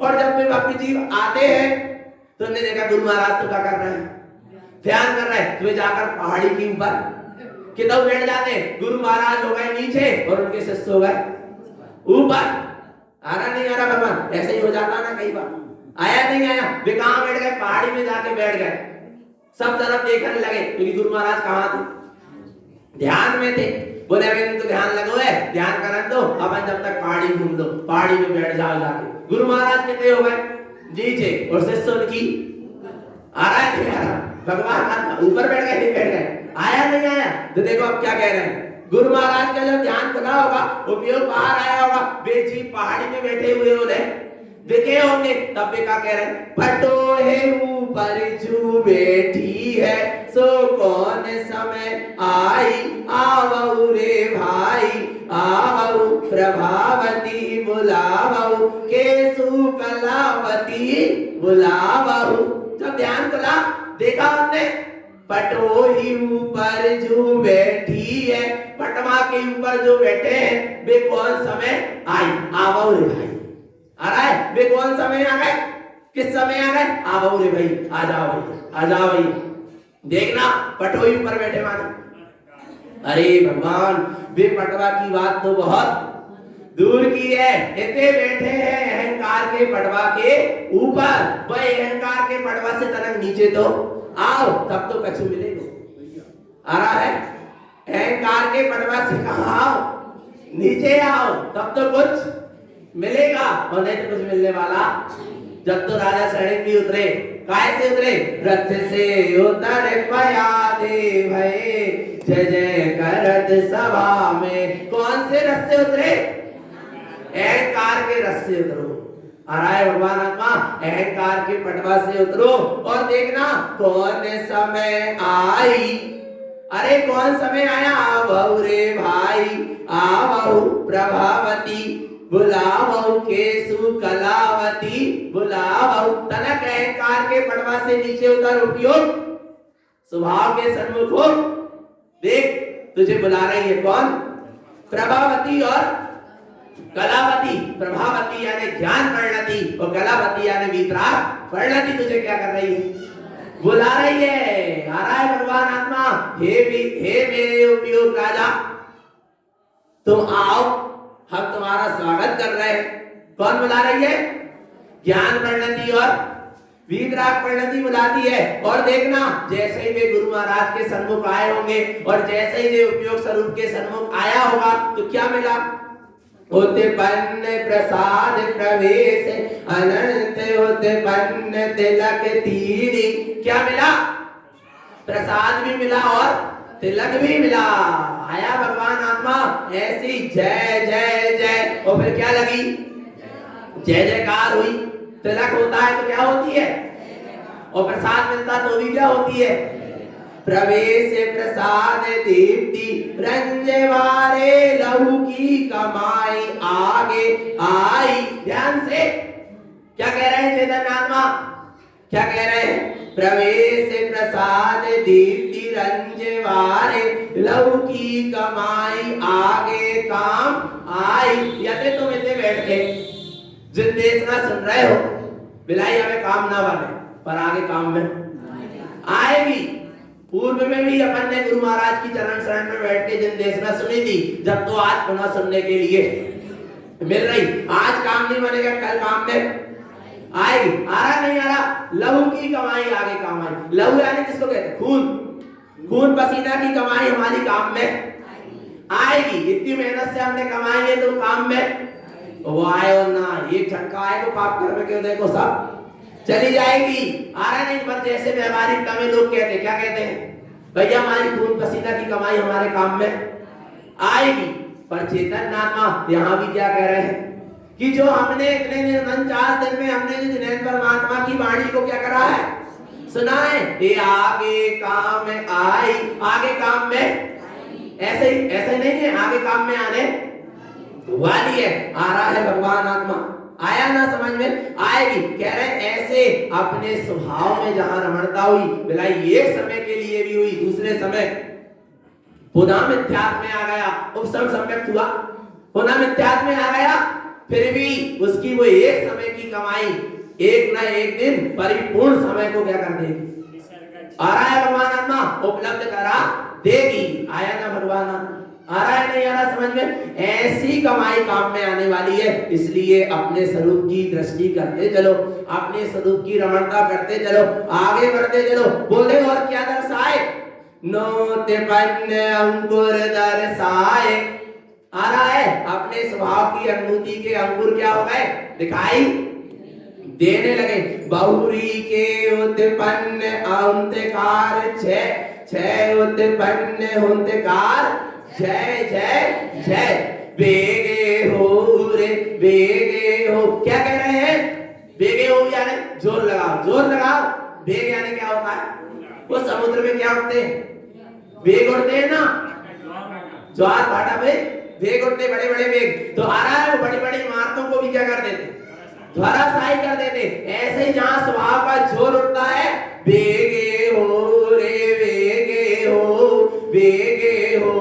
और जब कोई भव्य जीव आते हैं तो उन्होंने देखा गुरु महाराज तो क्या कर रहे हैं, ध्यान कर रहे हैं। तो वे जाकर पहाड़ी के ऊपर किधर बैठ जाते हैं। गुरु महाराज हो गए नीचे और उनके शिष्य हो गए ऊपर। आ रहा नहीं आ रहा भगवान? ऐसे ही हो जाता ना कई बार। आया नहीं आया? वे कहां बैठ गए? पहाड़ी में जाके बैठ गए। सब तरफ देखने लगे, क्योंकि गुरु महाराज कहां थे? ध्यान में थे। बोले अभी तो ध्यान लगो है, ध्यान करन दो, अपन जब तक पहाड़ी घूम लो, पहाड़ी में बैठ जाओ जाके। गुरु महाराज कितने हो गए? नीचे, और शिष्य उनकी आ रहा है नहीं आ रहा? भगवान ऊपर बैठ गए, नहीं बैठ गए? आया नहीं आया? तो देखो अब क्या कह रहे हैं। गुरु महाराज का जब ध्यान खुला होगा, उपयोग बाहर आया होगा, वे जी पहाड़ी में बैठे हुए उन्हें दिखे होंगे, तब वे क्या कह रहे हैं? फटो हे ऊपर जू बैठी है, सो कौन समय आई, आवऊ रे भाई, आवऊ प्रभावती बुलावऊ, केसु कलावती बुलावऊ। जब ध्यान करा देखा हमने, पटोही ऊपर जो बैठी है, पटवा के ऊपर जो बैठे हैं वे कौन समय आई, आवो रे भाई। आ रहा है, वे कौन समय आ गए, किस समय आ गए, आवो रे भाई, आ जाओ भाई, आ जाओ भाई। देखना पटोही ऊपर बैठे मानो, अरे भगवान वे पटवा की बात तो बहुत दूर की है, इतने बैठे हैं अहंकार के पटवा के ऊपर, वह अहंकार के पटवा से तनक नीचे तो आओ, तब तो कछु मिलेगा। आ रहा है, अहंकार के पटवा से कहा आओ, नीचे आओ, तब तो कुछ मिलेगा, और नहीं तो कुछ मिलने वाला। जब तो राजा सैनिक भी उतरे, काय से उतरे, रथ से उतर पया दे भये, जय जय करत सभा में। कौन से रथ से उतरे, अहंकार के रथ से उतरो। आ रहा है भगवान आत्मा, अहंकार के पटवा से उतरो और देखना कौन समय आई, अरे कौन समय आया, आवऊ रे भाई, आवऊ प्रभावती बुलावऊ, केसु कलावती बुलावऊ। तनक अहंकार के पटवा से नीचे उतर, उपयोग स्वभाव के सन्मुख हो, देख तुझे बुला रही है कौन, प्रभावती और कलावती। प्रभावती यानी ज्ञान परिणति और कलावती यानी वितराग परिणति, तुझे क्या कर रही है, बुला रही है। आ रहा है भगवान आत्मा, हे मेरे उपयोग राजा, तुम आओ, हम तुम्हारा स्वागत कर रहे हैं। कौन बुला रही है, ज्ञान परिणति और वितराग परिणति बुलाती है। और देखना जैसे ही वे गुरु महाराज के सन्मुख आए होंगे और जैसे ही वे उपयोग स्वरूप के सन्मुख आया होगा तो क्या मिला, उत्पन्न प्रसाद प्रवेश अनंत, उत्पन्न तिलक तीरी। क्या मिला, प्रसाद भी मिला और तिलक भी मिला। आया भगवान आत्मा, ऐसी जय जय जय, और फिर क्या लगी, जय जयकार हुई। तिलक होता है तो क्या होती है, और प्रसाद मिलता तो भी क्या होती है, प्रवेश प्रसाद दीप्ति, रंजवारे लहू की कमाई आगे आई। ध्यान से क्या कह रहे हैं चेतन आत्मा, क्या कह रहे हैं, प्रवेश प्रसाद दीप्ति, रंजवारे लहू की कमाई आगे काम आई। यदि तुम इतने बैठ के जिन देश ना सुन रहे हो, बिलाई हमें काम ना बने, पर आगे काम में आएगी। पूर्व में भी अपन ने गुरु महाराज की चरण शरण में बैठ के जिन देशना सुनी थी, जब तो आज पुनः सुनने के लिए मिल रही। आज काम नहीं बनेगा, कल काम में आएगी। आ रहा नहीं आ रहा, लहू की कमाई आगे काम आई। लहू यानी किसको कहते हैं, खून, खून पसीना की कमाई हमारी काम में आएगी। इतनी मेहनत से हमने कमाई है तो काम में वो आए और ना, एक झटका आए तो पाप कर्म के देखो सब चली जाएगी। आ रहा नहीं, पर जैसे व्यवहारिकता में लोग कहते हैं, क्या कहते हैं, भैया हमारी खून पसीना की कमाई हमारे काम में आएगी। पर चेतन आत्मा यहाँ भी क्या कह रहे हैं कि जो हमने इतने 49 दिन में हमने जो जिनेन्द्र परमात्मा की वाणी को क्या करा है, सुना है, ये आगे काम में आई, आगे काम में ऐसे ही नहीं है, आगे काम में आने वाली है। आ रहा है भगवान आत्मा, आया ना समझ में, आएगी। कह रहे ऐसे अपने स्वभाव में जहां रमणता हुई, बिलाई एक समय के लिए भी हुई, दूसरे समय पुनः मिथ्यात्व में आ गया, उपसम सम्यक हुआ, पुनः मिथ्यात्व में आ गया, फिर भी उसकी वो एक समय की कमाई एक न एक दिन परिपूर्ण समय को क्या कर देगी, आ रहा है भगवान आत्मा, उपलब्ध करा देगी। आया ना भगवान, आ रहा है नहीं आ रहा समझ में, ऐसी कमाई काम में आने वाली है। इसलिए अपने स्वरूप की दृष्टि करते चलो, अपने स्वरूप की रमणता करते चलो, आगे बढ़ते चलो। बोले और क्या दर्शाए, नोत्पन्न अंकुर दर्शाए। आ रहा है, अपने स्वभाव की अनुभूति के अंकुर क्या हो गए, दिखाई देने लगे। बहुरी के उत्पन्न अंतकार छह उत्पन्न हुंतकार जय जय जय। बेगे हो रे बेगे हो, क्या कह रहे हैं, बेगे हो यानी जोर लगाओ, जोर लगाओ। वेग यानी क्या होता है? वो समुद्र में क्या उठते हैं? वेग उठते हैं ना, ज्वार भाटा में वेग उठते, बड़े बड़े वेग। तो आ रहा है वो बड़ी बड़ी इमारतों को भी क्या कर देते? धराशायी कर देते। ऐसे ही जहां स्वभाव का जोर उठता है, वेगे हो रे वेगे हो, वेगे हो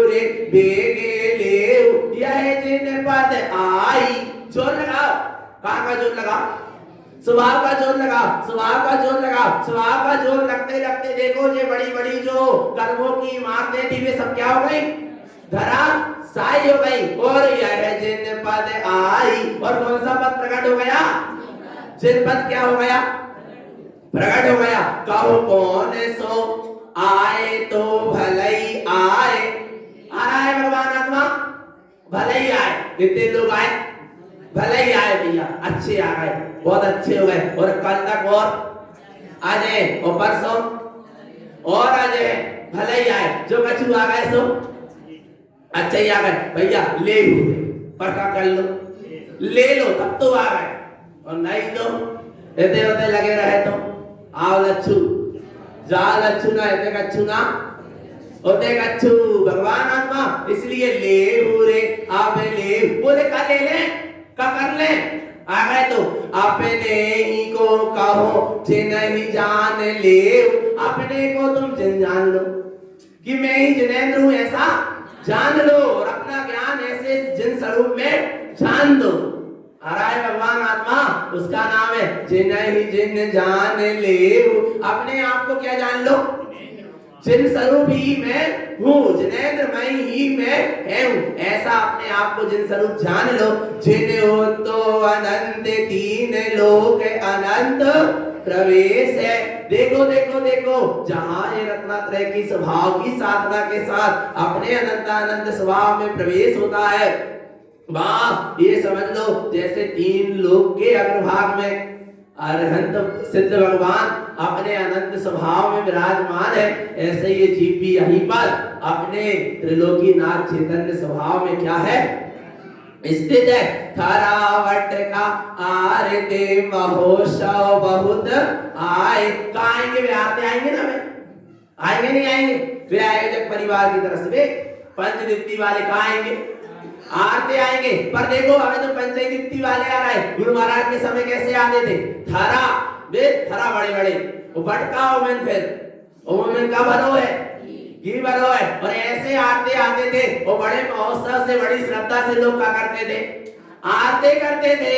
रे वेगे ले, यह जिन पद आई। जोर लगाओ। कहाँ का जोर लगाओ? स्वभाव का जोर लगाओ, स्वभाव का जोर लगाओ। स्वभाव का जोर लगते लगते देखो ये बड़ी बड़ी जो कर्मों की इमारतें थी वे सब क्या हो गई? धराशायी हो गई। और यह जिन पद आई, और कौन सा पद प्रकट हो गया? जिन पद क्या हो गया? प्रकट हो गया। कहो कौन सो आए तो भलई आए। आ रहा है भगवान आत्मा, भलई आए। कितने लोग आए? भलई आए भैया, अच्छे आ गए, बहुत अच्छे हो गए। और कल तक और आ जाए, और परसों और आ जाए, भलई आए। जो कछु आ गए सो अच्छा ही आ गए भैया, ले हुए पक्का कर लो, ले लो तब तो आ गए। और नहीं तो ऐसे होते लगे रहे तो आओ लच्छू, जा लच्छू ना, ऐसे कच्छू ना होते कच्छू। भगवान आत्मा इसलिए ले रे, आप ले बोले का ले ले, का कर ले। आ गए तो अपने ही को कहो जे नहीं जान ले। अपने को तुम जिन जान लो कि मैं ही जिनेंद्र हूं, ऐसा जान लो। और अपना ज्ञान ऐसे जिन स्वरूप में जान दो। आ रहा है भगवान आत्मा, उसका नाम है जिन ही जिन जान ले। अपने आप को क्या जान लो? जिन स्वरूप ही मैं हूँ, जिनेंद्र मैं ही मैं हूँ, ऐसा अपने आप को जिन स्वरूप जान लो। जिन हो तो अनंत तीन लोक अनंत प्रवेश है। देखो देखो देखो, जहां ये रत्नात्रय की स्वभाव की साधना के साथ अपने अनंत आनंद स्वभाव में प्रवेश होता है, वहां ये समझ लो जैसे तीन लोक के अग्रभाग में अरहंत सिद्ध भगवान अपने अनंत स्वभाव में विराजमान है। ऐसे ये जीव भी यहीं पर अपने त्रिलोकीनाथ चैतन्य स्वभाव में क्या है? स्थित है। थरावट का आरते महोत्सव बहुत आए। कहाँ आएंगे वे? आते आएंगे ना वे? आएंगे नहीं आएंगे? वे आयोजक परिवार की तरफ से पंचदीप्ति वाले कहाँ आएंगे? आते आएंगे। पर देखो हमें तो पंचदीप्ति वाले आ रहे हैं। गुरु महाराज के समय कैसे आते थे? थरा, वे थरा बड़े बड़े, वो बटका ओमेन, फिर ओमेन का भरो है, घी भरो है। और ऐसे आते आते थे। वो बड़े महोत्सव से, बड़ी श्रद्धा से लोग क्या करते थे? आरती करते थे।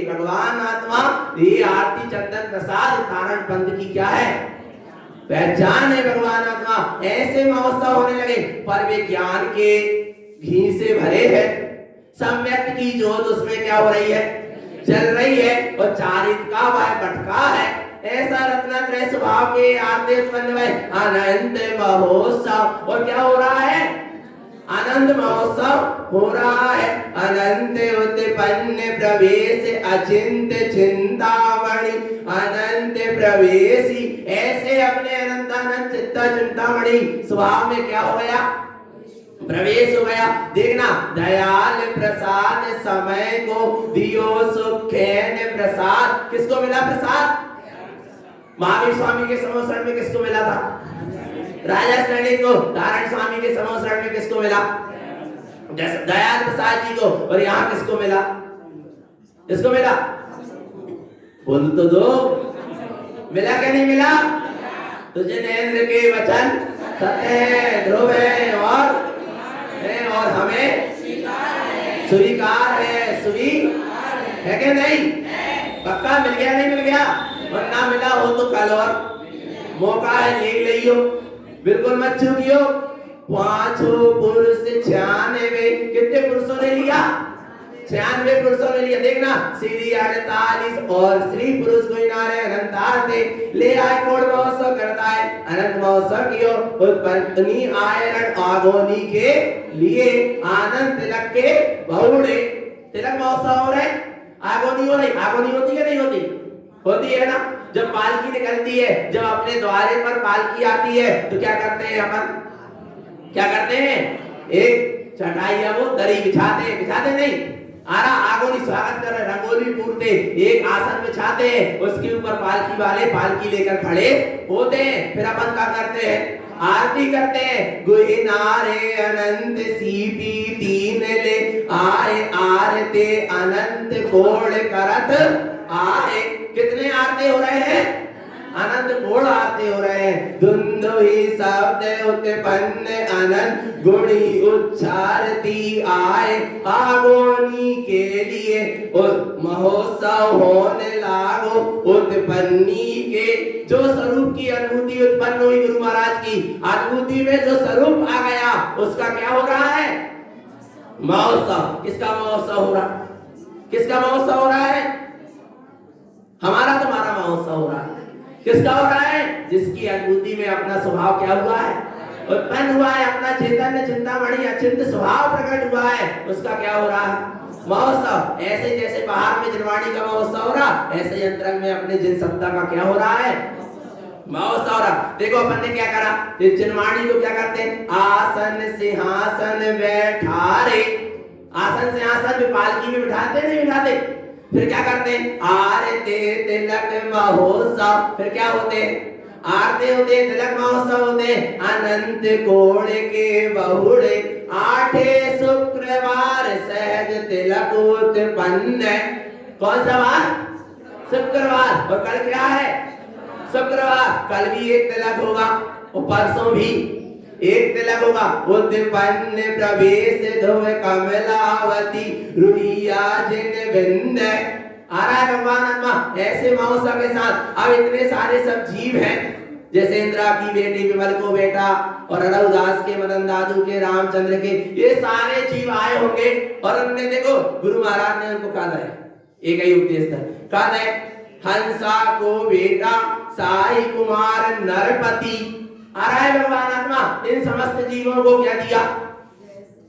भगवान आत्मा ये आरती चंदन प्रसाद तारण पंथ की क्या है? पहचान है। भगवान आत्मा ऐसे महोत्सव होने लगे, पर वे ज्ञान के घी से भरे हैं। सम्यक की जोत उसमें क्या हो रही है? चल रही है। और चारित का वह बटका है। ऐसा रत्नात्रय स्वभाव के आते उत्पन्न हुए अनंत महोत्सव। और क्या हो रहा है? आनंद महोत्सव हो रहा है। अनंत उत्पन्न प्रवेश अचिंत चिंतामणि अनंत प्रवेशी। ऐसे अपने अनंत अनंत चिंता चिंतामणि स्वभाव में क्या हो गया? प्रवेश हो गया। देखना, दयाल प्रसाद समय को दियो सुखेन प्रसाद। किसको मिला प्रसाद? महावीर स्वामी के समोसरण में किसको मिला था? राजा श्रेणी को। नारायण स्वामी के समोसरण में किसको मिला? दयाल प्रसाद जी को। और यहाँ किसको मिला? किसको मिला? बोल तो दो, मिला क्या नहीं मिला? तो जिनेंद्र के वचन सत्य ध्रुव है और हमें स्वीकार है, स्वीकार है कि नहीं? पक्का मिल गया नहीं मिल गया? वरना मिला हो तो कल और मौका है, ले लियो, बिल्कुल मत चूकियो। पांचों पुरुष 96, कितने पुरुषों ने लिया? 96 पुरुषों ने लिया। देखना, श्री 48 और श्री पुरुष कोई नारे अनंत आते ले आए। कोड महोत्सव करता है, अनंत महोत्सव कियो उत्पन्नी आयरण आगोनी के लिए आनंद तिलक के बहुड़े। तिलक महोत्सव हो रहे, आगोनी हो रही। आगोनी होती है नहीं होती? होती है ना। जब पालकी निकलती है, जब अपने द्वारे पर पालकी आती है तो क्या करते हैं अपन? क्या करते हैं? एक चटाई या वो दरी बिछाते नहीं, आरा आगोनी स्वागत कर रहे, रंगोली पूरते, एक आसन बिछाते हैं, उसके ऊपर पालकी वाले पालकी लेकर खड़े होते हैं। फिर अपन क्या करते हैं? आरती करते हैं। गुहिनारे अनंत सीपी तीन ले आए आरते अनंत कोण करत आए। कितने आरते हो रहे हैं? अनंत कोण आरते हो रहे हैं। धुंधु ही शब्द उत्पन्न अनंत गुणी उच्चारती आए। आगोनी के लिए महोत्सव होने लागो उत्पन्नी के। जो स्वरूप की अनुभूति उत्पन्न हुई गुरु महाराज की अनुभूति में जो स्वरूप आ गया उसका क्या हो रहा है? महोत्सव। किसका महोत्सव हो रहा? किसका महोत्सव हो रहा है? हमारा तुम्हारा महोत्सव हो रहा है। किसका हो रहा है? जिसकी अनुभूति में अपना स्वभाव क्या हुआ है? उत्पन्न हुआ है। अपना चैतन्य चिंतामणि अचिंत्य स्वभाव प्रकट हुआ है, उसका क्या हो रहा है? महोत्सव। ऐसे जैसे बाहर में जिनवाणी का महोत्सव हो रहा, ऐसे ही अंतरंग में अपने जिन सत्ता का क्या हो रहा है? महोत्सव हो रहा। देखो अपन ने क्या करा, जिनवाणी को क्या करते हैं? आसन सिंहासन बैठारे। आसन सिंहासन में पालकी में बिठाते नहीं बिठाते? फिर क्या करते हैं? आरते तिलक महोत्सव। फिर क्या होते हैं? आरते होते हैं, तिलक महोत्सव होते हैं। अनंत कोण के बहुड़े आठे शुक्रवार सहज तिलक उत्पन्न। कौन सा वार? शुक्रवार। और कल क्या है? शुक्रवार। कल भी एक तिलक होगा और परसों भी एक तिलक होगा। उत्पन्न प्रवेश ध्रुव कमलावती रुड़िया जिन बिंद। आ रहा है भगवान आत्मा ऐसे महोत्सव के साथ। अब इतने सारे सब जीव हैं, जैसे इंद्रा की बेटी विमल को बेटा और रघुदास के मदन दादू के रामचंद्र के, ये सारे जीव आए होंगे और उन्होंने देखो गुरु महाराज ने उनको कहा है, एक ही उपदेश था, कहा है हंसा को बेटा साई कुमार नरपति। आ रहा है भगवान आत्मा इन समस्त जीवों को क्या दिया?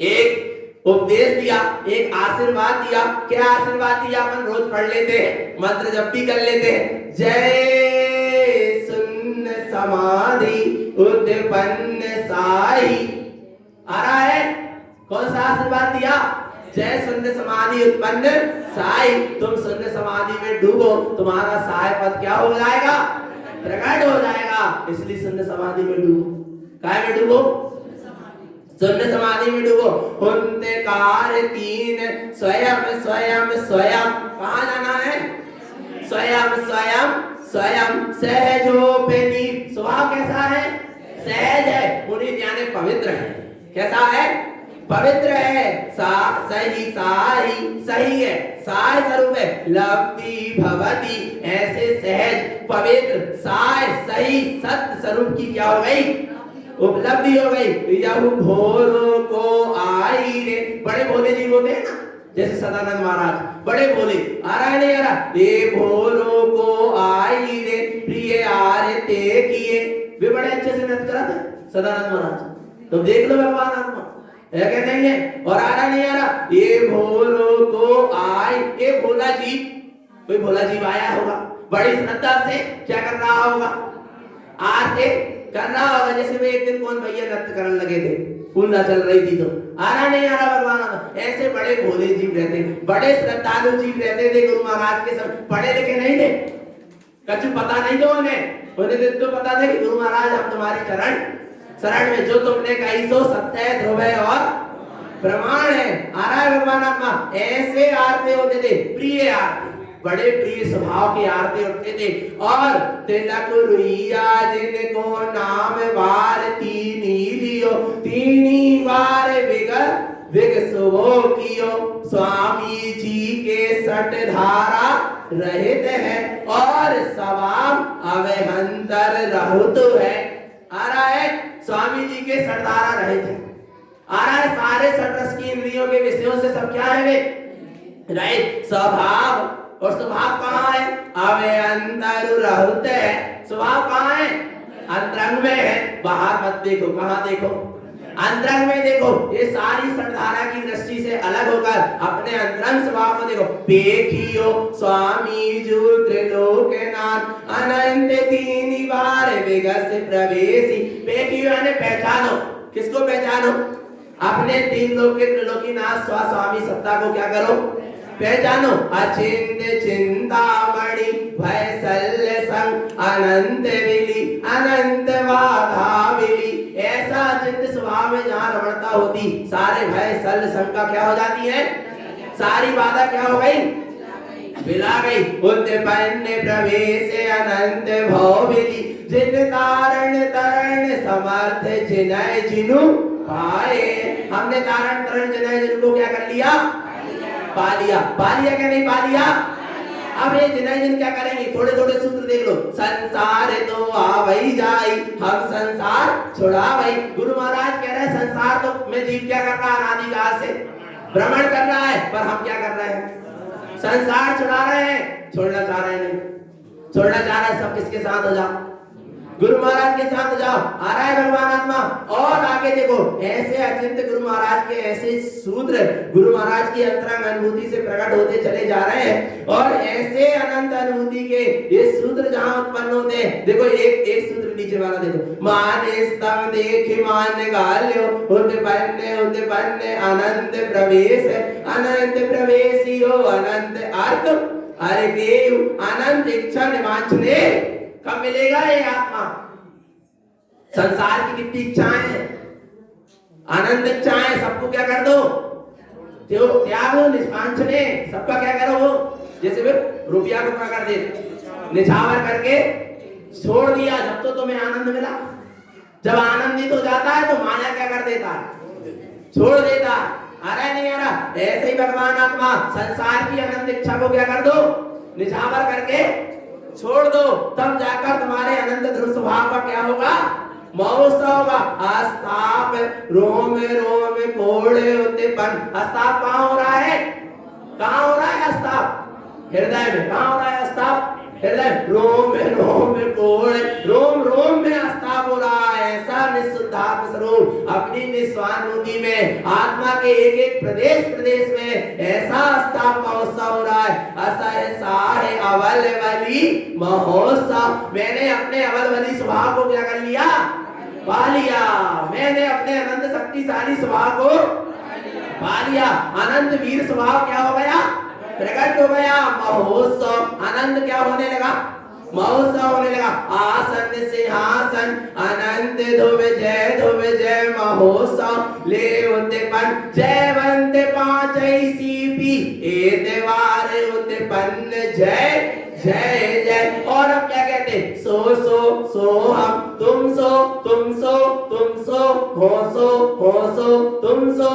एक उपदेश दिया, एक आशीर्वाद दिया। क्या आशीर्वाद दिया? अपन रोज पढ़ लेते हैं, मंत्र जप भी कर लेते हैं। जय सुन्न समाधि उत्पन्न साई। आ रहा है कौन सा आशीर्वाद दिया? जय शून्य समाधि उत्पन्न साई। तुम शून्य समाधि में डूबो, तुम्हारा साय पद क्या हो जाएगा? प्रकट हो जाएगा। इसलिए शून्य समाधि में डूबो। काय में डूबो? शून्य समाधि में डूबो। हुंते कार तीन स्वयं स्वयं स्वयं। कहाँ जाना है? स्वयं स्वयं स्वयं सहजोपनी। स्वभाव कैसा है? सहज है। पुनीत यानी पवित्र है। कैसा है? पवित्र है। सही साई सही है, साय स्वरूप है। लब्धि भवति ऐसे सहज पवित्र साय सही सत्य स्वरूप की क्या हो गई? उपलब्धि हो गई। यह भोरों को आई रे। बड़े भोले जी होते हैं ना, जैसे सदानंद महाराज बड़े भोले। आ रहा है नहीं आ रहा? ये भोरों को आई रे प्रिय आरते किए। वे बड़े अच्छे से नृत्य कराते सदानंद महाराज। तो देख लो भगवान आत्मा है क्या? नहीं है। और आ रहा नहीं आ रहा? ये भोरों को आई। ये भोला जी, कोई भोला जी आया होगा बड़ी श्रद्धा से, क्या कर रहा होगा? आरती कर रहा होगा। जैसे वे एक दिन कौन भैया नृत्य करने लगे थे, पूर्णा चल रही थी, तो आ रहा नहीं आ रहा भगवान? ऐसे बड़े भोले जीव रहते, बड़े श्रद्धालु जीव रहते थे गुरु महाराज के सब। पढ़े लिखे नहीं थे, कछु पता नहीं तो उन्हें तो पता था कि गुरु महाराज हम तुम्हारी शरण में, जो तुमने कही सो सत्य है, ध्रुव है और प्रमाण है। आ रहा है भगवान आत्मा ऐसे आरती होते थे, प्रिय आरती, बड़े प्रिय स्वभाव की आरती होते थे। और तिलक रुइया जिनको नाम बार तीनी लियो, तीनी बार विगसवो कियो। स्वामी जी के सट धारा रहित है और स्वभाव अवहंतर रहुत है। आ रहा है स्वामी जी के सटधारा रहित है। आ रहा है सारे सटरस की इंद्रियों के विषयों से सब क्या है वे रहित। स्वभाव, और स्वभाव कहाँ है? अवहंतर रहुत है। स्वभाव कहाँ है? अंतरंग में है। बाहर मत देखो, कहाँ देखो? अंतरंग में देखो। ये सारी सटधारा की दृष्टि से अलग होकर अपने अंतरंग स्वभाव को देखो। पेखियो स्वामी जू त्रिलोकनाथ अनंत तीन बार विगस प्रवेशी। पेखियो यानी पहचानो। किसको पहचानो? अपने तीन लोक के त्रिलोकीनाथ स्वामी सत्ता को क्या करो, पहचानो। अचिंत्य चिंतामणि भयशल्य संग अनंत विली अनंत बाधा विली। ऐसा चिंत स्वभाव में जहाँ रमणता होती, सारे भय शल्य संग का क्या हो जाती है, सारी बाधा क्या हो गई, मिला गई। उत्पन्न प्रवेश अनंत भौविली जिन तारण तरण समर्थ जिनय जिनु पाए। हमने तारण तरण जिनय जिनु को क्या कर लिया, पा लिया। पा लिया क्या नहीं पा लिया। अब ये जिनय जिन क्या करेंगे, थोड़े थोड़े सूत्र देख लो। संसार तो आवई जाई हम संसार छुड़ा वही। गुरु महाराज कह रहे हैं संसार तो में जीव क्या कर रहा है, अनादिकाल से भ्रमण कर रहा है, पर हम क्या कर रहे हैं, संसार छुड़ा रहे हैं। छोड़ना चाह रहे हैं नहीं, छोड़ना चाह रहे हैं। सब किसके साथ हो जाओ, गुरु महाराज के साथ हो जाओ। आ रहा है भगवान आत्मा। और आगे देखो, ऐसे अचिंत गुरु महाराज के ऐसे सूत्र गुरु महाराज की अंतरंग अनुभूति से प्रकट होते चले जा रहे हैं। और ऐसे अनंत अनुभूति के ये सूत्र जहां उत्पन्न होते हैं, देखो एक सूत्र नीचे वाला देखो। माने स्तंभ देख मान गाल्यो होते बन्ने अनंत प्रवेश अनंत प्रवेशियो अनंत अर्थ अरे देव अनंत इच्छा निवांछने। कब मिलेगा ये आत्मा, संसार की कितनी इच्छाएं हैं, अनंत इच्छाएं, सबको क्या कर दो, त्यागो निष्कांक्षणे, सबका क्या करो वो। जैसे फिर रुपया को क्या कर दे, निछावर करके छोड़ दिया। जब तो तुम्हें आनंद मिला, जब आनंदित हो जाता है तो माया क्या कर देता है, छोड़ देता है। आ रहा है नहीं आ रहा। ऐसे ही भगवान आत्मा संसार की अनंत इच्छा को क्या कर दो, निछावर करके छोड़ दो, तब जाकर तुम्हारे अनंत ध्रुव स्वभाव का क्या होगा, महोत्सव होगा। अस्ताप रोम रोम कोड़े उत्पन्न। अस्ताप कहाँ हो रहा है, कहाँ हो रहा है अस्ताप, हृदय में। कहाँ हो रहा है अस्ताप, हृदय। रोम रोम कोड़े, रोम रोम में अस्ताप हो रहा है। ऐसा निःशुद्धात्म स्वरूप अपनी निस्वानुभूति में आत्मा के एक एक प्रदेश में ऐसा अस्ताप महोत्सव हो रहा है। असह साहे अवल बलि महोत्सव। मैंने अपने अवल बलि स्वभाव को क्या कर लिया, पा लिया। मैंने अपने अनंत शक्तिशाली स्वभाव को पा लिया। अनंत वीर स्वभाव क्या हो गया, प्रकट हो गया। महोत्सव अनंत क्या होने लगा, महोत्सव होने लगा। आसन सिंहासन अनंत ध्रुव जय महोत्सव ले उत्पन्न जयवंत पांचई सीपी ए देवार उत्पन्न जय जय जय। और अब क्या कहते, सो हम तुम सो हो सो तुम सो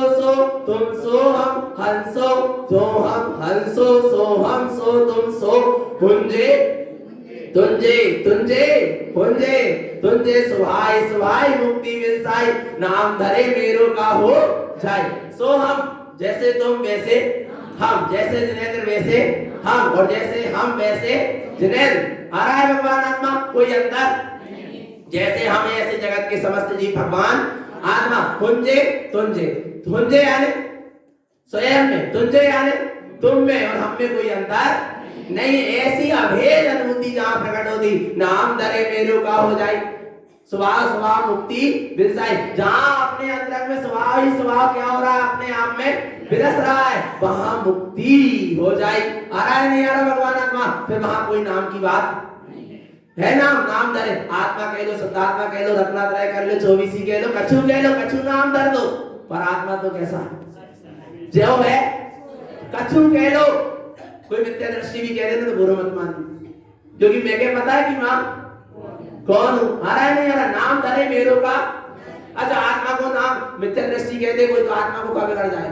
हम हंसो सो हम हंसो सो हम सो तुम सो हुंजे तुंजे सुहाई मुक्ति मिलसाई नाम धरे मेरो का हो जाए। सो हम, जैसे तुम वैसे हम, जैसे जिनेंद्र वैसे हम, और जैसे हम वैसे जिनेंद्र। आ रहा है भगवान आत्मा, कोई अंतर। जैसे हम ऐसे जगत के समस्त जीव भगवान आत्मा। तुंजे यानी स्वयं में, तुंजे यानी तुम में, और हम में कोई अंतर नहीं। ऐसी अभेद अनुभूति जहां प्रकट होती, नाम धरे मेरो का हो जाए। स्वभाव मुक्ति विरसाई। जहां अपने अंतरंग में स्वभाव ही स्वभाव क्या हो रहा है, अपने आप में विरस रहा है, वहां मुक्ति हो जाए। आ रहा है नहीं आ रहा भगवान आत्मा। फिर वहां कोई नाम की बात है, नाम धरे। आत्मा कह लो, शुद्धात्मा कह लो, रत्नात्रय कर लो, 24 कह लो, कछु नाम धर दो, पर आत्मा तो कैसा जो है, कछु कह लो। कोई मिथ्या दृष्टि भी कह रहे तो बुरा मत मान, क्योंकि मैं क्या पता है कि मां कौन हूं। आ रहा है नहीं आ रहा। नाम धरे मेरो का। अच्छा, आत्मा को नाम मिथ्या दृष्टि कहते कोई, तो आत्मा को कब कर जाए।